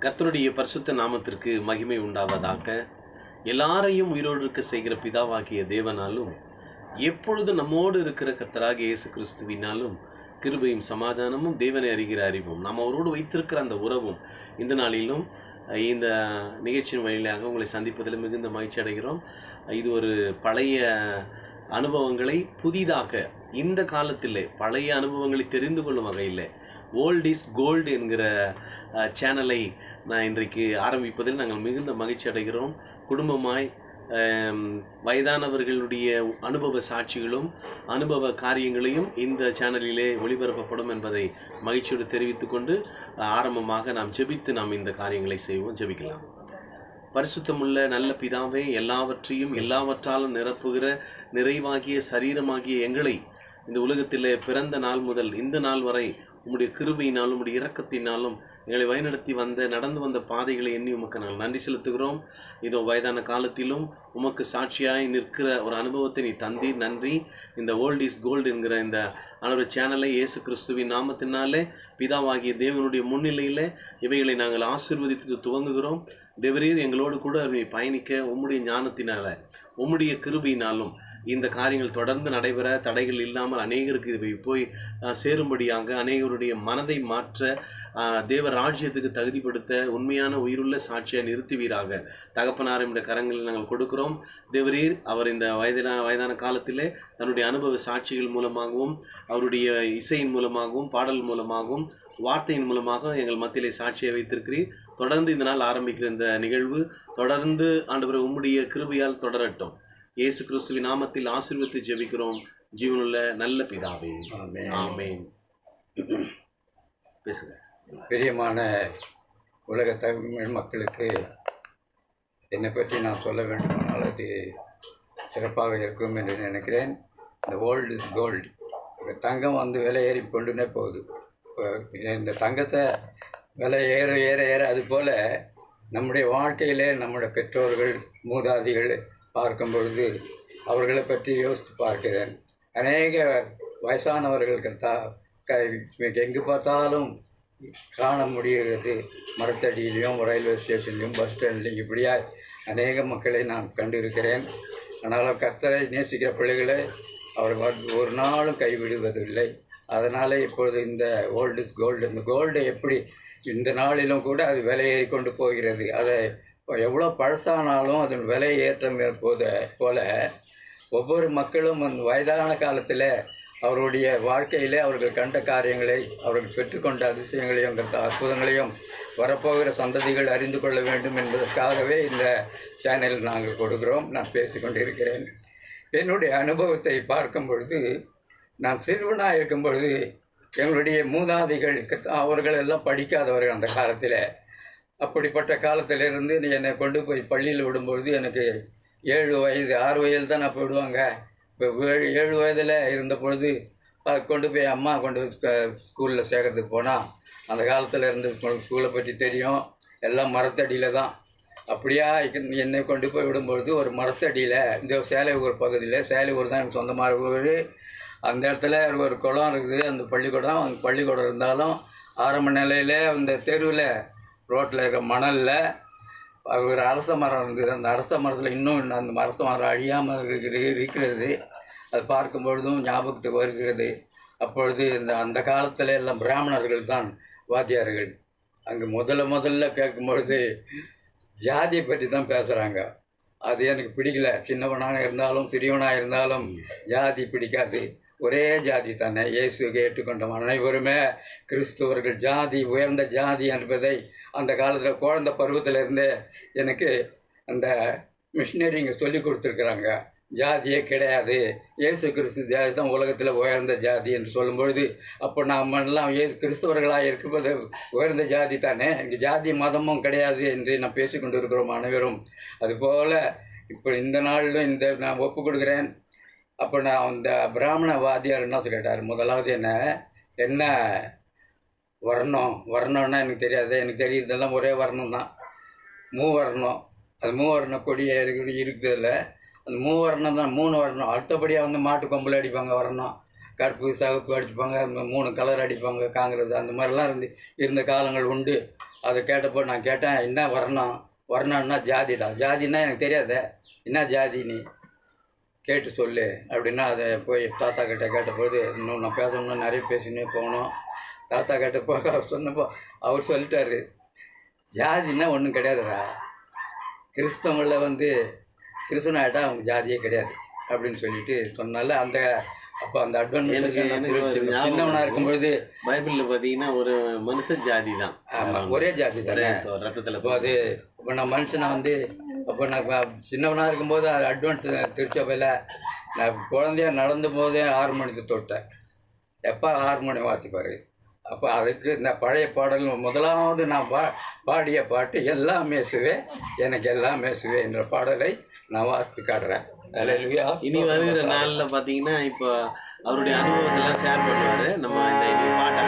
கர்த்தருடைய பரிசுத்த நாமத்திற்கு மகிமை உண்டாவதாக. எல்லாரையும் உயிரோடு இருக்க செய்கிற பிதாவாகிய தேவனாலும் எப்பொழுது நம்மோடு இருக்கிற கர்த்தராகிய இயேசு கிறிஸ்துவினாலும் கிருபையும் சமாதானமும் தேவனை அறிகிற அறிவும் நாம் அவரோடு வைத்திருக்கிற அந்த உறவும் இந்த நாளிலும் இந்த நிகழ்ச்சியின் வழியாக உங்களை சந்திப்பதில் மிகுந்த மகிழ்ச்சி அடைகிறோம். இது ஒரு பழைய அனுபவங்களை புதிதாக இந்த காலத்திலே பழைய அனுபவங்களை தெரிந்து கொள்ளும் வகையில் ஓல்ட் இஸ் கோல்டு என்கிற சேனலை நான் இன்றைக்கு ஆரம்பிப்பதில் நாங்கள் மிகுந்த மகிழ்ச்சி அடைகிறோம். குடும்பமாய் வயதானவர்களுடைய அனுபவ சாட்சிகளும் அனுபவ காரியங்களையும் இந்த சேனலிலே ஒளிபரப்பப்படும் என்பதை மகிழ்ச்சியோடு தெரிவித்துக்கொண்டு ஆரம்பமாக நாம் ஜெபித்து நாம் இந்த காரியங்களை செய்வோம். ஜெபிக்கலாம். பரிசுத்தமுள்ள நல்ல பிதாவே, எல்லாவற்றையும் எல்லாவற்றாலும் நிரப்புகிற நிறைவாகிய சரீரமாகிய எங்களை இந்த உலகத்தில் பிறந்த நாள் முதல் இந்த நாள் வரை உம்முடைய கிருபையினாலும் உம்முடைய இரக்கத்தினாலும் எங்களை வழிநடத்தி நடந்து வந்த பாதைகளை எண்ணி உமக்கு நாங்கள் நன்றி செலுத்துகிறோம். இதோ வயதான காலத்திலும் உமக்கு சாட்சியாய் நிற்கிற ஒரு அனுபவத்தை நீ தந்தீர். நன்றி. இந்த ஓல்ட் இஸ் கோல்டு என்கிற இந்த சேனலை இயேசு கிறிஸ்துவின் நாமத்தினாலே பிதாவாகிய தேவனுடைய முன்னிலையில் இவைகளை நாங்கள் ஆசீர்வதித்து துவங்குகிறோம். தேவரீர் எங்களோடு கூட பயணிக்க உம்முடைய ஞானத்தினால உம்முடைய கிருபையினாலும் இந்த காரியங்கள் தொடர்ந்து நடைபெற தடைகள் இல்லாமல் அநேகருக்கு இவை போய் சேரும்படியாக அநேகருடைய மனதை மாற்ற தேவ ராஜ்யத்துக்கு தகுதிப்படுத்த உண்மையான உயிருள்ள சாட்சியை நிறுத்துவீராக. தகப்பனாரின் கரங்களில் நாங்கள் கொடுக்கிறோம். தேவரீர் அவர் இந்த வயதான காலத்திலே தன்னுடைய அனுபவ சாட்சிகள் மூலமாகவும் அவருடைய இசையின் மூலமாகவும் பாடல் மூலமாகவும் வார்த்தையின் மூலமாக எங்கள் மத்தியிலே சாட்சியை வைத்திருக்கிறீர். தொடர்ந்து இந்த நாள் ஆரம்பிக்கிற இந்த நிகழ்வு தொடர்ந்து ஆண்டவரை உம்முடைய கிருபையால் தொடரட்டும். இயேசு கிறிஸ்துவின் நாமத்தில் ஆசீர்வதித்து ஜெபிக்கிறோம் ஜீவனுள்ள நல்ல பிதாவே, ஆமென். பேசுங்க. பிரியமான உலக தமிழ் மக்களுக்கு என்னை பற்றி நான் சொல்ல வேண்டுமானால் அது சிறப்பாக இருக்கும் என்று நினைக்கிறேன். இந்த ஓல்டு இஸ் கோல்டு. இந்த தங்கம் விலை ஏறி கொண்டுனே போகுது. இந்த தங்கத்தை விலை ஏற ஏற ஏற அதுபோல் நம்முடைய வாழ்க்கையிலே நம்முடைய பெற்றோர்கள் மூதாதிகள் பார்க்கும் பொழுது அவர்களை பற்றி யோசித்து பார்க்கிறேன். அநேக வயசானவர்களுக்கு எங்கு பார்த்தாலும் காண முடிகிறது. மரத்தடியிலையும் ரயில்வே ஸ்டேஷன்லையும் பஸ் ஸ்டாண்ட்லையும் இப்படியா அநேக மக்களை நான் கண்டிருக்கிறேன். ஆனாலும் கர்த்தரை நேசிக்கிற பிள்ளைகளை அவர்கள் ஒரு நாளும் கைவிடுவதில்லை. அதனால் இப்பொழுது இந்த ஓல்டு இஸ் கோல்டு, இந்த கோல்டு எப்படி இந்த நாளிலும் கூட அது விலையேறி கொண்டு போகிறது. அதை எவ்வளோ பழசானாலும் அதன் விலை ஏற்றம் போல ஒவ்வொரு மக்களும் அந்த வயதான காலத்தில் அவருடைய வாழ்க்கையில் அவர்கள் கண்ட காரியங்களை அவர்கள் பெற்றுக்கொண்ட அதிசயங்களையும் அற்புதங்களையும் வரப்போகிற சந்ததிகள் அறிந்து கொள்ள வேண்டும் என்பதற்காகவே இந்த சேனல் நாங்கள் கொடுக்கிறோம். நான் பேசிக்கொண்டிருக்கிறேன். என்னுடைய அனுபவத்தை பார்க்கும் பொழுது, நான் சிறுவனாக இருக்கும் பொழுது எங்களுடைய மூதாதிகள் அவர்கள் எல்லாம் படிக்காதவர்கள் அந்த காலத்தில். அப்படிப்பட்ட காலத்திலிருந்து என்னை கொண்டு போய் பள்ளியில் விடும்பொழுது எனக்கு 7 வயது 6 வயது தான் நான் போயிடுவாங்க. இப்போ 7 வயதில் இருந்த பொழுது கொண்டு போய் அம்மா கொண்டு ஸ்கூலில் சேர்க்கறதுக்கு போனால் அந்த காலத்தில் இருந்து ஸ்கூலை பற்றி தெரியும். எல்லாம் மரத்தடியில் தான். அப்படியா என்னை கொண்டு போய் விடும்பொழுது ஒரு மரத்தடியில் இந்த சேலையூர் பகுதியில், சேலையூர் தான் எனக்கு சொந்தமாக ஊர். அந்த இடத்துல ஒரு குளம் இருக்குது. அந்த பள்ளிக்கூடம் இருந்தாலும் ஆரம்ப நிலையில் அந்த தெருவில் ரோட்டில் இருக்கிற மணலில் ஒரு அரச மரம் இருந்தது. அந்த அரச மரத்தில் இன்னும் அந்த அரச மரம் அழியாமல் இருக்கிறது. அது பார்க்கும்பொழுதும் ஞாபகத்துக்கு வருகிறது. அப்பொழுது அந்த காலத்தில் எல்லாம் பிராமணர்கள் தான் வாத்தியார்கள். அங்கே முதல்ல கேட்கும்பொழுது ஜாதியை பற்றி தான் பேசுகிறாங்க. அது எனக்கு பிடிக்கல. சின்னவனாக இருந்தாலும் சிறியவனாக இருந்தாலும் ஜாதி பிடிக்காது. ஒரே ஜாதி தானே. இயேசுவை ஏற்றுக்கொண்ட அனைவருமே கிறிஸ்துவர்கள். ஜாதி உயர்ந்த ஜாதி என்பதை அந்த காலத்தில் குழந்தை பருவத்திலிருந்தே எனக்கு அந்த மிஷினரிங்க சொல்லி கொடுத்துருக்குறாங்க. ஜாதியே கிடையாது, இயேசு கிறிஸ்து ஜாதி தான் உலகத்தில் உயர்ந்த ஜாதி என்று சொல்லும்பொழுது, அப்போ நாமெல்லாம் கிறிஸ்தவர்களாக இருப்பது உயர்ந்த ஜாதி தானே, இங்கே ஜாதி மதமும் கிடையாது என்று நான் பேசிக்கொண்டு இருக்கிறோம் அனைவரும். அதுபோல் இப்போ இந்த நாளிலும் நான் ஒப்பு கொடுக்குறேன். அப்போ நான் அந்த பிராமண வாத்தியார் என்ன கேட்டார், முதலாவது என்ன வர்ணம்னா எனக்கு தெரியாது. எனக்கு தெரியுறதெல்லாம் ஒரே வர்ணம் தான், மூவர்ணம். அது மூவர்ண கொடியை இருக்குதில்ல, அந்த மூவர்ணம் தான் 3 வர்ணம். அடுத்தபடியாக மாட்டு கொம்பில் அடிப்பாங்க வர்ணம். கருப்பு சகப்பு அடிப்பாங்க, 3 கலர் அடிப்பாங்க, காங்கிரஸ் அந்த மாதிரிலாம் இருந்த காலங்கள் உண்டு. அதை கேட்டப்போ நான் கேட்டேன், என்ன வர்ணம்னா ஜாதிடா. ஜாதின்னா எனக்கு தெரியாதே, என்ன ஜாதி நீ கேட்டு சொல்லு அப்படின்னா, அதை போய் தாத்தா கிட்ட கேட்டபோது, இன்னும் நான் பேசணும்னா நிறைய பேசினே போகணும். தாத்தா கேட்டப்போ அவர் சொன்னப்போ அவர் சொல்லிட்டாரு, ஜாதின்னா ஒன்றும் கிடையாதுடா, கிறிஸ்தவங்களில் வந்து கிறிஸ்தவன் ஆகிட்டா அவங்க ஜாதியே கிடையாது அப்படின்னு சொல்லிட்டு சொன்னால அப்போ அந்த அட்வான்ஸ் சின்னவனாக இருக்கும்பொழுது பைபிளில் பார்த்தீங்கன்னா ஒரு மனுஷ ஜாதி தான். ஆமாம், ஒரே ஜாதி தானே ரத்தத்தில். இப்போ இப்போ நான் மனுஷனை வந்து அப்போ நான் சின்னவனாக இருக்கும்போது அட்வான்ஸ் திருச்சபையில் நான் குழந்தைய நடந்த போதே ஹார்மோனியத்தை தொட்டேன். எப்போ ஹார்மோனியம் வாசிப்பார். அப்போ அதுக்கு இந்த பழைய பாடல் முதலாவது நான் பாடிய பாட்டு எல்லாமே சுவே எனக்கு எல்லாமே சுவே என்ற பாடலை நான் வாசித்து காட்டுறேன். இனி வருகிற நாளில் பார்த்தீங்கன்னா இப்போ அவருடைய அனுபவத்தெல்லாம் ஷேர் பண்ணுவார். நம்ம இந்த இனி பாட்ட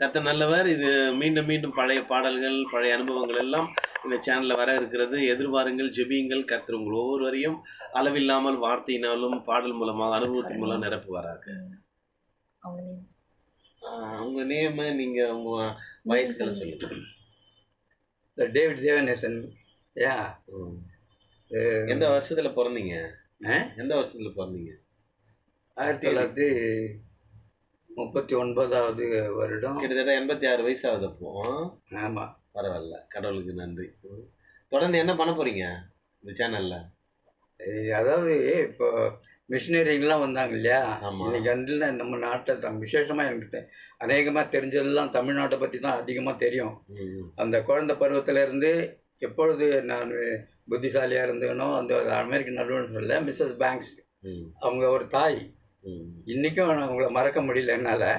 கர்த்தர் நல்லவர். இது மீண்டும் மீண்டும் பழைய பாடல்கள், பழைய அனுபவங்கள் எல்லாம் இந்த சேனலில் வர இருக்கிறது. எதிர்பாருங்கள், ஜெபியுங்கள். கர்த்தர் உங்கள் ஒவ்வொருவரையும் அளவில்லாமல் வார்த்தையினாலும் பாடல் மூலமாக அனுபவத்தின் மூலம் நிரப்புவாராக. உங்கள் நேம், நீங்கள் உங்கள் வயசுல சொல்லுங்க. டேவிட் தேவநேசன். எந்த வருஷத்தில் பிறந்தீங்க? எந்த வருஷத்தில் பிறந்தீங்க? 1939வது வருடம். கிட்டத்தட்ட 86 வயசாகுது அப்போ. ஆமாம், பரவாயில்ல, கடவுளுக்கு நன்றி. தொடர்ந்து என்ன பண்ண போகிறீங்க இந்த சேனலில்? அதாவது இப்போ மிஷினரிங்கெலாம் வந்தாங்க இல்லையா, இன்னைக்கு வந்து நம்ம நாட்டை விசேஷமாக எனக்கு அநேகமாக தெரிஞ்சதெல்லாம் தமிழ்நாட்டை பற்றி தான் அதிகமாக தெரியும். அந்த குழந்தை பருவத்திலேருந்து எப்பொழுது நான் புத்திசாலியாக இருந்தேனோ அந்த அமெரிக்கன் நடுவன் சொல்ல மிஸ்ஸஸ் பேங்க்ஸ், அவங்க ஒரு தாய். இன்றைக்கும் நான் அவங்கள மறக்க முடியல என்னால்.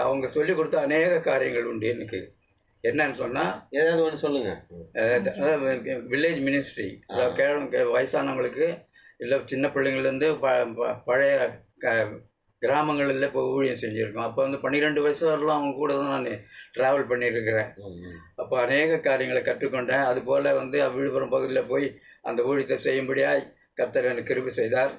அவங்க சொல்லி கொடுத்த அநேக காரியங்கள் உண்டு எனக்கு. என்னன்னு சொன்னால், ஏதாவது ஒன்று சொல்லுங்கள். வில்லேஜ் மினிஸ்ட்ரி, வயசானவங்களுக்கு இல்லை சின்ன பிள்ளைங்கள்லேருந்து பழைய கிராமங்களில் இப்போ ஊழியம் செஞ்சுருக்கோம். அப்போ வந்து 12 வயசு வரலாம் அவங்க கூட தான் நான் ட்ராவல் பண்ணியிருக்கிறேன். அப்போ அநேக காரியங்களை கற்றுக்கொண்டேன். அதுபோல் வந்து விழுப்புரம் பகுதியில் போய் அந்த ஊழியத்தை செய்யும்படியாக கர்த்தர் எனக்கு கிருபை செய்தார்.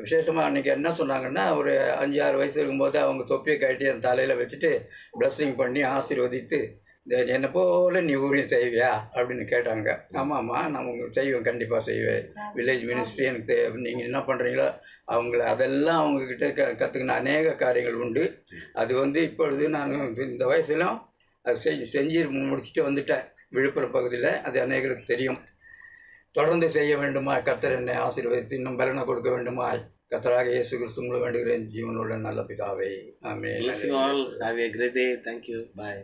விசேஷமாக அன்றைக்கி என்ன சொன்னாங்கன்னா, ஒரு 5-6 வயசு இருக்கும்போது அவங்க தொப்பியை கட்டி என் தலையில் வச்சுட்டு ப்ளஸ்ஸிங் பண்ணி ஆசீர்வதித்து, என்னை போல் நீ ஊழியம் செய்வியா அப்படின்னு கேட்டாங்க. ஆமாம்மா, நான் உங்களுக்கு செய்வேன், கண்டிப்பாக செய்வேன். வில்லேஜ் மினிஸ்ட்ரி எனக்கு நீங்கள் என்ன பண்ணுறீங்களோ அதெல்லாம் அவங்கக்கிட்ட கற்றுக்கின அநேக காரியங்கள் உண்டு. அது வந்து இப்பொழுது நான் இந்த வயசுலும் அது செஞ்சு முடிச்சுட்டு வந்துட்டேன் விழுப்புரம் பகுதியில். அது அநேகருக்கு தெரியும். தொடர்ந்து செய்ய வேண்டுமா, கர்த்தர் என்னை ஆசீர்வதித்து இன்னும் பலனை கொடுக்க வேண்டுமா, கர்த்தராக இயேசு கிறிஸ்து மூலம் வேண்டுகிறேன் ஜீவனுள்ள நல்ல பிதாவே. ஆமென். Bless you all. Have a great day. Thank you. Bye.